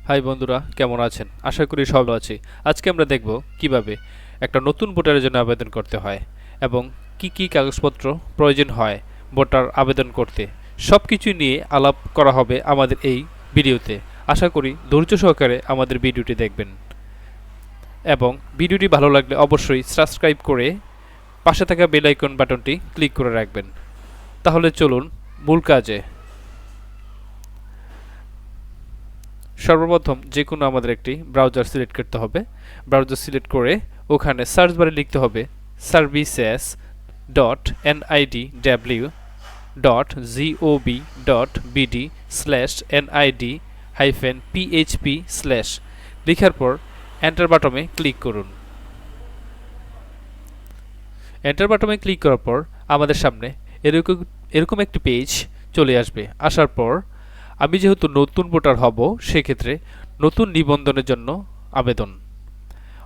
High বন্ধুরা, কেমন আছেন? আশা করি সব ভালো আছি। আজকে আমরা দেখব কিভাবে একটা নতুন ভোটারের জন্য আবেদন করতে হয় এবং কি কি কাগজপত্র প্রয়োজন হয় ভোটার আবেদন করতে। সব কিছু নিয়ে আলাপ করা হবে আমাদের এই ভিডিওতে। আশা করি ধৈর্য সহকারে আমাদের ভিডিওটি দেখবেন এবং ভিডিওটি ভালো লাগলে অবশ্যই সাবস্ক্রাইব করে পাশে থাকা বেল আইকন বাটনটি ক্লিক করে রাখবেন। তাহলে চলুন মূল কাজে। সর্বপ্রথম যে কোনো আমাদের একটি ব্রাউজার সিলেক্ট করতে হবে। ব্রাউজার সিলেক্ট করে ওখানে সার্চ বারে লিখতে হবে services dot NIDW dot GOV dot BD slash NID -PHP slash লেখার পর এন্টার বাটনে ক্লিক করুন। এন্টার বাটনে ক্লিক করার পর আমাদের সামনে এরকম একটি পেজ চলে আসবে। আসার পর আমি যেহেতু নতুন ভোটার হব, সেক্ষেত্রে নতুন নিবন্ধনের জন্য আবেদন,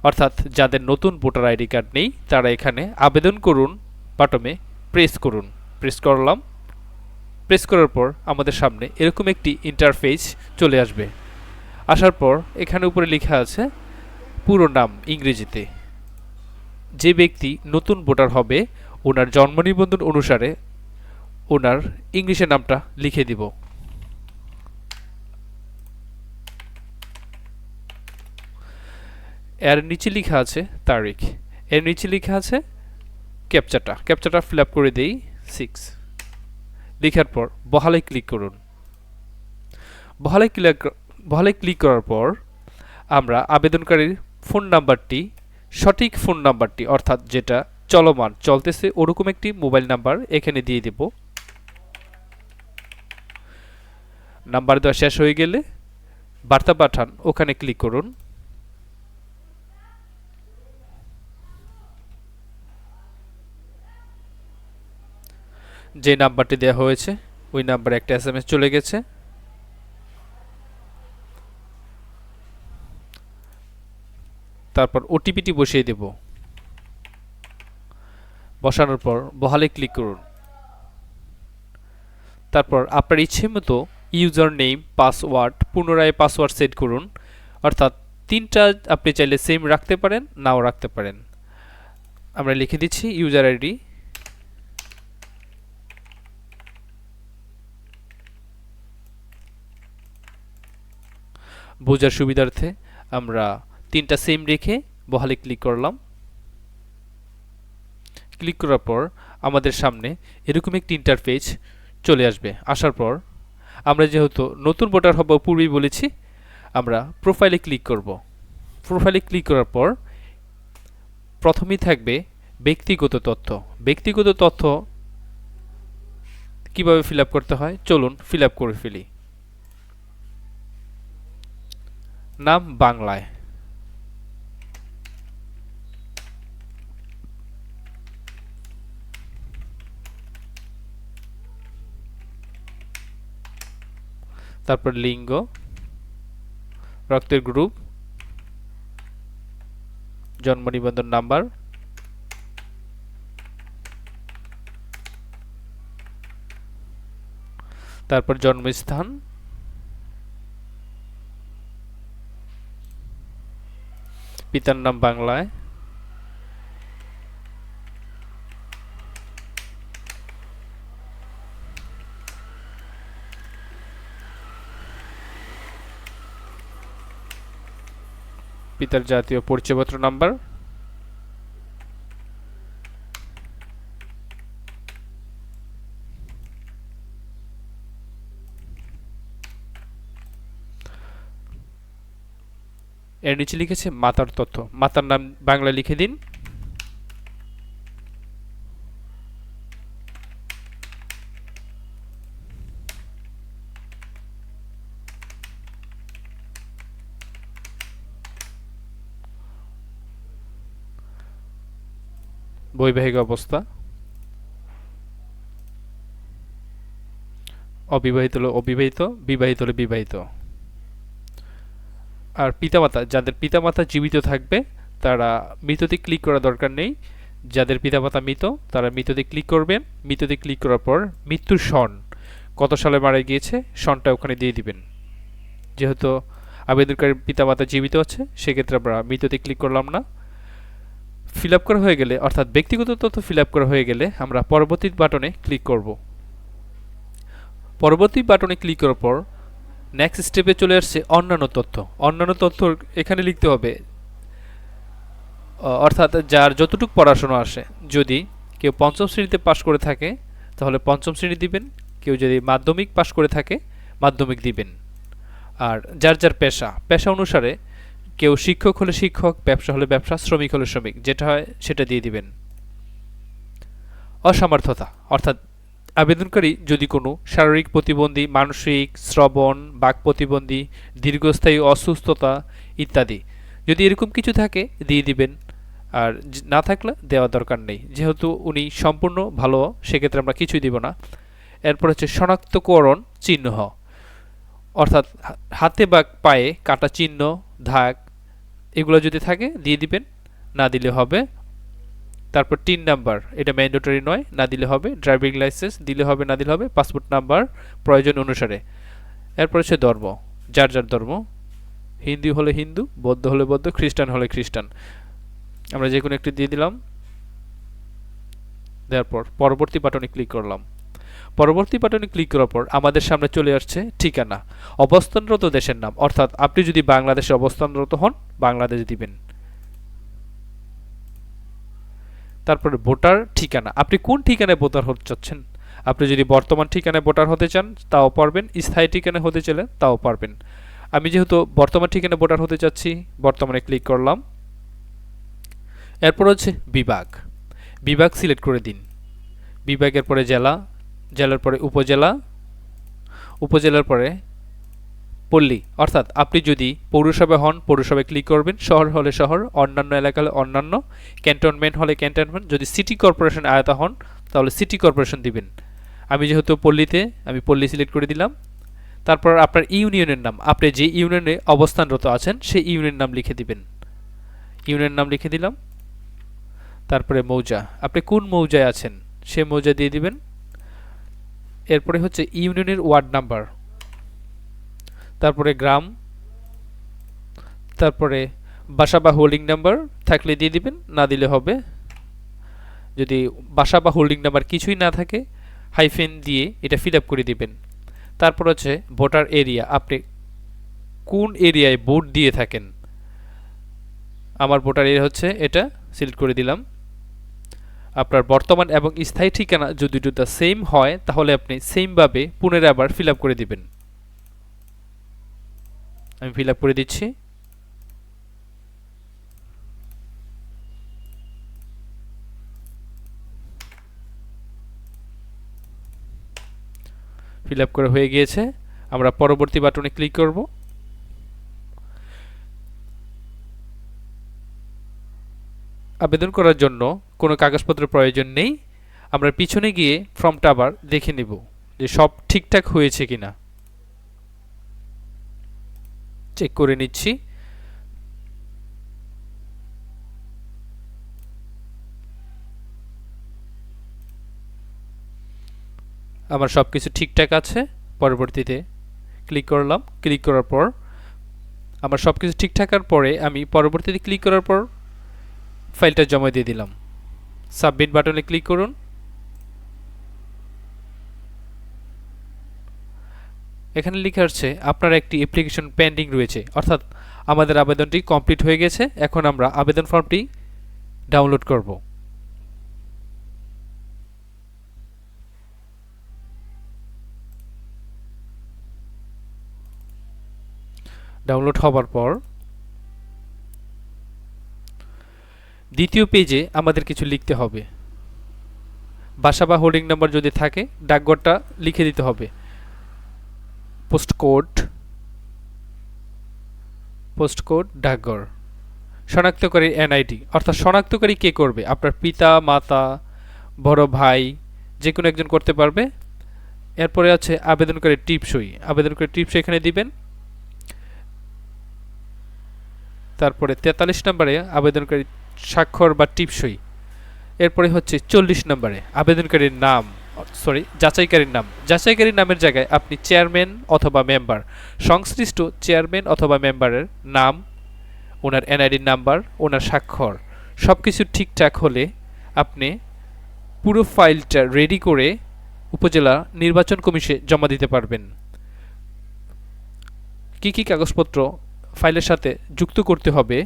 অর্থাৎ যাদের নতুন ভোটার আইডি কার্ড নেই তারা এখানে আবেদন করুন বাটনে প্রেস করুন। প্রেস করলাম। প্রেস করার পর আমাদের সামনে এরকম একটি ইন্টারফেস চলে আসবে। আসার পর এখানে উপরে লেখা আছে পুরো নাম ইংরেজিতে। যে ব্যক্তি নতুন ভোটার হবে ওনার জন্ম নিবন্ধন অনুসারে ওনার ইংলিশে নামটা লিখে দিব। এর নিচে লেখা আছে তারিখ, এর নিচে লেখা আছে ক্যাপচাটা ফিল আপ করে দেই 6। লেখার পর বহালে ক্লিক করুন। বহালে ক্লিক করার পর আমরা আবেদনকারীর ফোন নাম্বারটি, সঠিক ফোন নাম্বারটি অর্থাৎ যেটা চলমান চলতেছে ওরকম একটি মোবাইল নাম্বার এখানে দিয়ে দেব। নাম্বার দেওয়া শেষ হয়ে গেলে বার্তা পাঠান ওখানে ক্লিক করুন। যে নাম্বারটি দেওয়া হয়েছে ওই নাম্বারে একটা SMS চলে গেছে। তারপর ওটিপিটি বসিয়ে দেব। বসানোর পর বহালে ক্লিক করুন। তারপর আপনার ইচ্ছে মতো ইউজার নেম পাসওয়ার্ড পুনরায় পাসওয়ার্ড সেট করুন, অর্থাৎ তিনটা আপনি চাইলে সেম রাখতে পারেন, নাও রাখতে পারেন। আমরা লিখে দিচ্ছি ইউজার আইডি, বোঝার সুবিধার্থে আমরা তিনটা সেম রেখে বহালে ক্লিক করলাম। ক্লিক করার পর আমাদের সামনে এরকম একটি ইন্টারফেস চলে আসবে। আসার পর আমরা যেহেতু নতুন ভোটার হব পূর্বেই বলেছি, আমরা প্রোফাইলে ক্লিক করব। প্রোফাইলে ক্লিক করার পর প্রথমেই থাকবে ব্যক্তিগত তথ্য। ব্যক্তিগত তথ্য কিভাবে ফিল আপ করতে হয় চলুন ফিল আপ করে ফেলি। নাম বাংলায়, তারপর লিঙ্গ, রক্তের গ্রুপ, জন্ম নিবন্ধন নাম্বার, তারপর জন্মস্থান, পিতার নাম বাংলায়, পিতার জাতীয় পরিচয়পত্র নাম্বার, এর নিচে লিখেছে মাতার তথ্য। মাতার নাম বাংলায় লিখে দিন। বৈবাহিক অবস্থা, অবিবাহিত হলে অবিবাহিত, বিবাহিত হলে বিবাহিত। আর পিতামাতা, যাদের পিতামাতা জীবিত থাকবে তারা মৃততে ক্লিক করা দরকার নেই। যাদের পিতামাতা মৃত তারা মৃততে ক্লিক করবেন। মৃততে ক্লিক করার পর মৃত্যুর সন, কত সালে মারা গিয়েছে সনটা ওখানে দিয়ে দিবেন। যেহেতু আবেদনকারীর পিতামাতা জীবিত আছে, সেক্ষেত্রে আমরা মৃততে ক্লিক করলাম না। ফিল আপ করা হয়ে গেলে, অর্থাৎ ব্যক্তিগত তথ্য ফিল আপ করা হয়ে গেলে আমরা পরবর্তী বাটনে ক্লিক করব। পরবর্তী বাটনে ক্লিক করার পর নেক্সট স্টেপে চলে আসছে অন্যান্য তথ্য। অন্যান্য তথ্য এখানে লিখতে হবে, অর্থাৎ যার যতটুকু পড়াশোনা আসে। যদি কেউ পঞ্চম শ্রেণীতে পাশ করে থাকে তাহলে পঞ্চম শ্রেণী দিবেন, কেউ যদি মাধ্যমিক পাশ করে থাকে মাধ্যমিক দিবেন। আর যার যার পেশা অনুসারে কেউ শিক্ষক হলে শিক্ষক, ব্যবসা হলে ব্যবসা, শ্রমিক হলে শ্রমিক, যেটা হয় সেটা দিয়ে দিবেন। অসামর্থ্যতা, অর্থাৎ আবেদনকারী যদি কোনো শারীরিক প্রতিবন্ধী, মানসিক, শ্রবণ, বাক প্রতিবন্ধী, দীর্ঘস্থায়ী অসুস্থতা ইত্যাদি যদি এরকম কিছু থাকে দিয়ে দিবেন। আর না থাকলে দেওয়া দরকার নেই, যেহেতু উনি সম্পূর্ণ ভালো, সেক্ষেত্রে আমরা কিছুই দিব না। এরপর হচ্ছে শনাক্তকরণ চিহ্ন, অর্থাৎ হাতে বা পায়ে কাটা চিহ্ন, দাগ এগুলো যদি থাকে দিয়ে দিবেন, না দিলে হবে। তারপর 3 নাম্বার, এটা ম্যান্ডেটরি নয়, না দিলে হবে। ড্রাইভিং লাইসেন্স দিলে হবে, না দিলে হবে। পাসপোর্ট নাম্বার প্রয়োজন অনুসারে। এরপর হচ্ছে ধর্ম, যার যার ধর্ম, হিন্দু হলে হিন্দু, বৌদ্ধ হলে বৌদ্ধ, খ্রিস্টান হলে খ্রিস্টান, আমরা যে কোনো একটি দিয়ে দিলাম। তারপর পরবর্তী বাটনে ক্লিক করলাম। পরবর্তী বাটনে ক্লিক করার পর আমাদের সামনে চলে আসছে ঠিকানা, অবস্থানরত দেশের নাম, অর্থাৎ আপনি যদি বাংলাদেশে অবস্থানরত হন বাংলাদেশ দিবেন। তারপরে ভোটার ঠিকানা, আপনি কোন ঠিকানায় ভোটার হতে চাচ্ছেন। আপনি যদি বর্তমান ঠিকানায় ভোটার হতে চান তাও পারবেন, স্থায়ী ঠিকানায় হতে চাইলে তাও পারবেন। আমি যেহেতু বর্তমান ঠিকানায় ভোটার হতে চাচ্ছি, বর্তমানে ক্লিক করলাম। এরপর হচ্ছে বিভাগ, বিভাগ সিলেক্ট করে দিন। বিভাগের পরে জেলা, জেলার পরে উপজেলা, উপজেলার পরে পল্লী, অর্থাৎ আপনি যদি পৌরসভা হন পৌরসভায় ক্লিক করবেন, শহর হলে শহর, অন্যান্য এলাকা হলে অন্যান্য, ক্যান্টনমেন্ট হলে ক্যান্টনমেন্ট, যদি সিটি কর্পোরেশন আয়তা হন তাহলে সিটি কর্পোরেশন দিবেন। আমি যেহেতু পল্লীতে, আমি পল্লী সিলেক্ট করে দিলাম। তারপর আপনার ইউনিয়নের নাম, আপনি যে ইউনিয়নে অবস্থানরত আছেন সেই ইউনিয়নের নাম লিখে দিবেন। ইউনিয়নের নাম লিখে দিলাম। তারপরে মৌজা, আপনি কোন মৌজায় আছেন সে মৌজা দিয়ে দিবেন। এরপরে হচ্ছে ইউনিয়নের ওয়ার্ড নাম্বার, তারপরে গ্রাম, তারপরে বাসা বা হোল্ডিং নাম্বার থাকলে দিয়ে দিবেন, না দিলে হবে। যদি বাসা বা হোল্ডিং নাম্বার কিছুই না থাকে হাইফেন দিয়ে এটা ফিল আপ করে দিবেন। তারপর হচ্ছে ভোটার এরিয়া, আপনি কোন এরিয়ায় ভোট দিয়ে থাকেন। আমার ভোটার এরিয়া হচ্ছে এটা, সিলেক্ট করে দিলাম। আপনার বর্তমান এবং স্থায়ী ঠিকানা যদি দুটো সেম হয় তাহলে আপনি সেমভাবে পুনরায় আবার ফিল আপ করে দিবেন। আমি ফিল আপ করে দিচ্ছি। ফিল আপ করা হয়ে গিয়েছে, আমরা পরবর্তী বাটনে ক্লিক করব। আবেদন করার জন্য কোনো কাগজপত্র প্রয়োজন নেই, আমরা পিছনে গিয়ে ফর্মটা আবার দেখে নেব যে সব ঠিকঠাক হয়েছে কিনা, চেক করে নিচ্ছি। আমার সব কিছু ঠিকঠাক আছে। পরবর্তীতে ক্লিক করলাম, ক্লিক করার পর আমার সব কিছু ঠিক থাকার পরে আমি পরবর্তীতে ক্লিক করার পর ফাইলটা জমা দিয়ে দিলাম। সাবমিট বাটনে ক্লিক করুন। এখানে লেখা আসছে আপনার একটি অ্যাপ্লিকেশন পেন্ডিং রয়েছে, অর্থাৎ আমাদের আবেদনটি কমপ্লিট হয়ে গেছে। এখন আমরা আবেদন ফর্মটি ডাউনলোড করব। ডাউনলোড হবার পর দ্বিতীয় পেজে আমাদের কিছু লিখতে হবে। বাসা বা হোল্ডিং নাম্বার যদি থাকে ডাকঘরটা লিখে দিতে হবে। পোস্টকোড ডাকঘর, শনাক্তকারী এনআইডি, অর্থাৎ শনাক্তকারী কে করবে, আপনার পিতা মাতা, বড় ভাই, যে কোনো একজন করতে পারবে। এরপরে আছে আবেদনকারীর টিপসই, আবেদনকারীর টিপসই এখানে দিবেন। তারপরে 43 নম্বরে আবেদনকারী স্বাক্ষর বা টিপসই। এরপরে হচ্ছে 40 নম্বরে আবেদনকারীর নাম, যাচাইকারীর নাম। যাচাইকারীর নামের জায়গায় আপনি চেয়ারম্যান অথবা মেম্বার, সংশ্লিষ্ট চেয়ারম্যান অথবা মেম্বারের নাম, ওনার এনআইডির নাম্বার, ওনার স্বাক্ষর সব কিছু ঠিকঠাক হলে আপনি পুরো ফাইলটা রেডি করে উপজেলা নির্বাচন কমিশনে জমা দিতে পারবেন। কি কি কাগজপত্র ফাইলের সাথে যুক্ত করতে হবে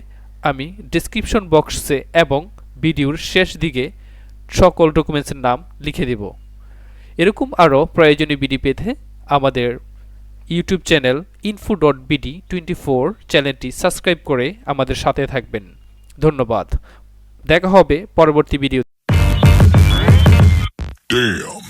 আমি ডেসক্রিপশন বক্সে এবং ভিডিওর শেষ দিকে সকল ডকুমেন্টসের নাম লিখে দেব। এরকম আরও প্রয়োজনীয় ভিডিও পেতে আমাদের ইউটিউব চ্যানেল info.bd24 চ্যানেলটি সাবস্ক্রাইব করে আমাদের সাথে থাকবেন। ধন্যবাদ। দেখা হবে পরবর্তী ভিডিও। Damn.